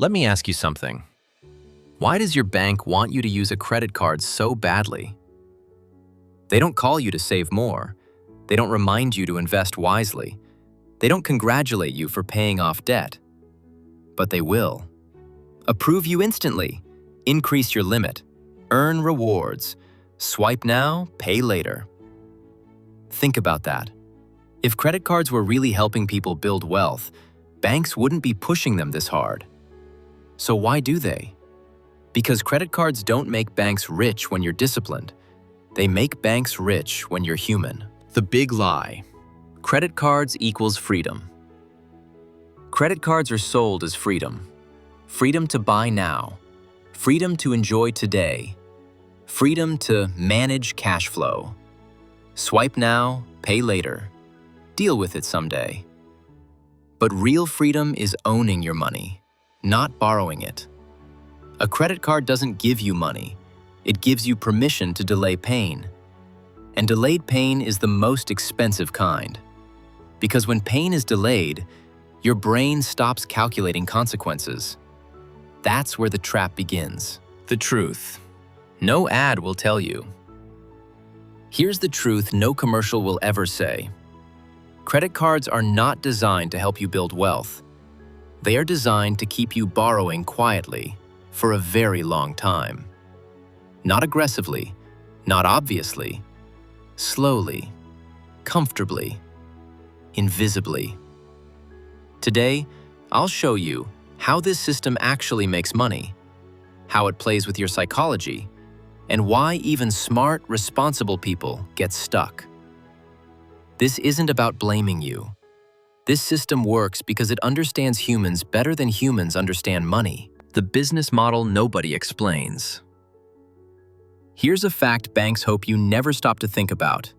Let me ask you something. Why does your bank want you to use a credit card so badly? They don't call you to save more. They don't remind you to invest wisely. They don't congratulate you for paying off debt. But they will. Approve you instantly. Increase your limit. Earn rewards. Swipe now, pay later. Think about that. If credit cards were really helping people build wealth, banks wouldn't be pushing them this hard. So why do they? Because credit cards don't make banks rich when you're disciplined. They make banks rich when you're human. The big lie. Credit cards equals freedom. Credit cards are sold as freedom. Freedom to buy now. Freedom to enjoy today. Freedom to manage cash flow. Swipe now, pay later. Deal with it someday. But real freedom is owning your money, not borrowing it. A credit card doesn't give you money. It gives you permission to delay pain. And delayed pain is the most expensive kind. Because when pain is delayed, your brain stops calculating consequences. That's where the trap begins. The truth. No ad will tell you. Here's the truth no commercial will ever say. Credit cards are not designed to help you build wealth. They are designed to keep you borrowing quietly for a very long time. Not aggressively, not obviously, slowly, comfortably, invisibly. Today, I'll show you how this system actually makes money, how it plays with your psychology, and why even smart, responsible people get stuck. This isn't about blaming you. This system works because it understands humans better than humans understand money, the business model nobody explains. Here's a fact banks hope you never stop to think about.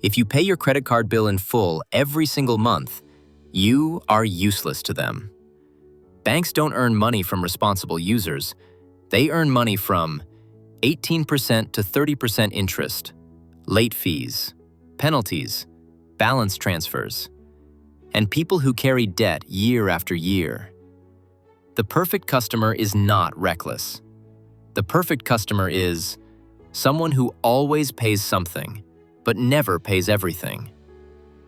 If you pay your credit card bill in full every single month, you are useless to them. Banks don't earn money from responsible users. They earn money from 18% to 30% interest, late fees, penalties, balance transfers, and people who carry debt year after year. The perfect customer is not reckless. The perfect customer is someone who always pays something, but never pays everything.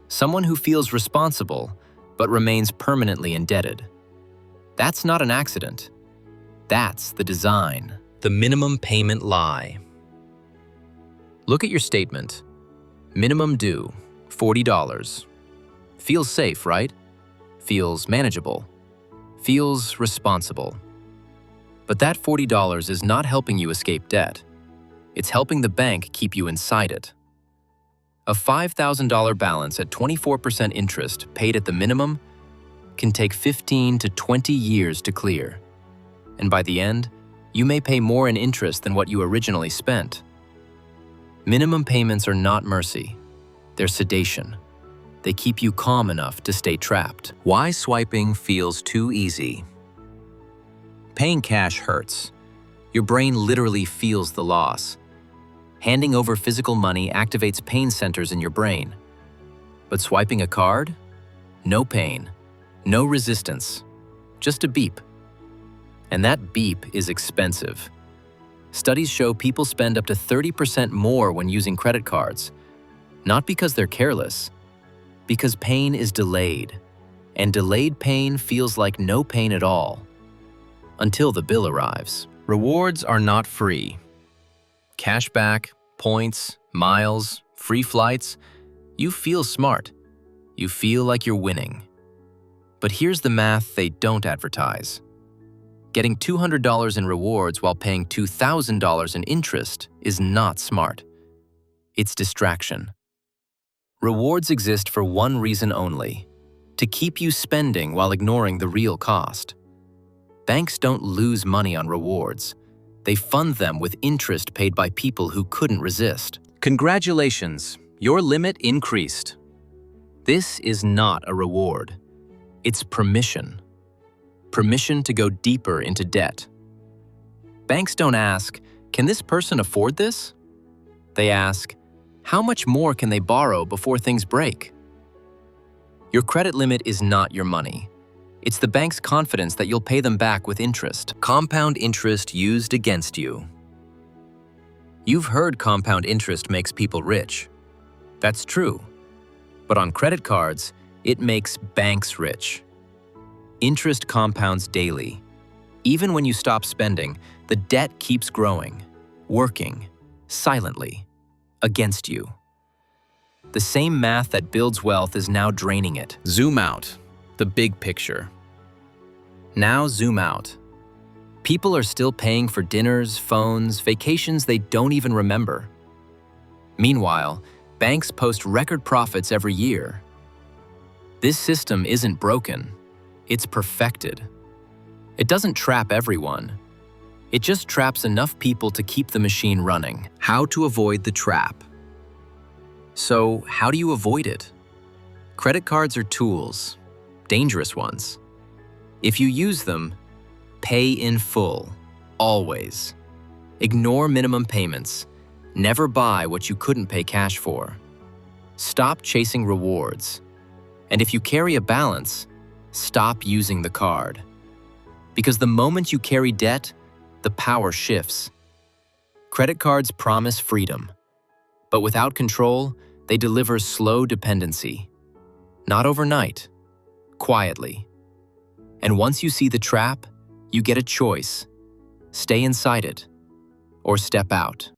Someone who feels responsible, but remains permanently indebted. That's not an accident. That's the design. The minimum payment lie. Look at your statement. Minimum due, $40. Feels safe, right? Feels manageable. Feels responsible. But that $40 is not helping you escape debt. It's helping the bank keep you inside it. A $5,000 balance at 24% interest paid at the minimum can take 15 to 20 years to clear. And by the end, you may pay more in interest than what you originally spent. Minimum payments are not mercy. They're sedation. They keep you calm enough to stay trapped. Why swiping feels too easy. Paying cash hurts. Your brain literally feels the loss. Handing over physical money activates pain centers in your brain. But swiping a card? No pain, no resistance, just a beep. And that beep is expensive. Studies show people spend up to 30% more when using credit cards. Not because they're careless, because pain is delayed. And delayed pain feels like no pain at all. Until the bill arrives. Rewards are not free. Cashback, points, miles, free flights. You feel smart. You feel like you're winning. But here's the math they don't advertise. Getting $200 in rewards while paying $2,000 in interest is not smart. It's distraction. Rewards exist for one reason only: to keep you spending while ignoring the real cost. Banks don't lose money on rewards. They fund them with interest paid by people who couldn't resist. Congratulations, your limit increased. This is not a reward. It's permission. Permission to go deeper into debt. Banks don't ask, can this person afford this? They ask, how much more can they borrow before things break? Your credit limit is not your money. It's the bank's confidence that you'll pay them back with interest. Compound interest used against you. You've heard compound interest makes people rich. That's true. But on credit cards, it makes banks rich. Interest compounds daily. Even when you stop spending, the debt keeps growing, working, silently, against you. The same math that builds wealth is now draining it. Zoom out, the big picture. Now zoom out. People are still paying for dinners, phones, vacations they don't even remember. Meanwhile, banks post record profits every year. This system isn't broken, it's perfected. It doesn't trap everyone. It just traps enough people to keep the machine running. How to avoid the trap? So, how do you avoid it? Credit cards are tools, dangerous ones. If you use them, pay in full, always. Ignore minimum payments. Never buy what you couldn't pay cash for. Stop chasing rewards. And if you carry a balance, stop using the card. Because the moment you carry debt, the power shifts. Credit cards promise freedom. But without control, they deliver slow dependency. Not overnight, quietly. And once you see the trap, you get a choice. Stay inside it, or step out.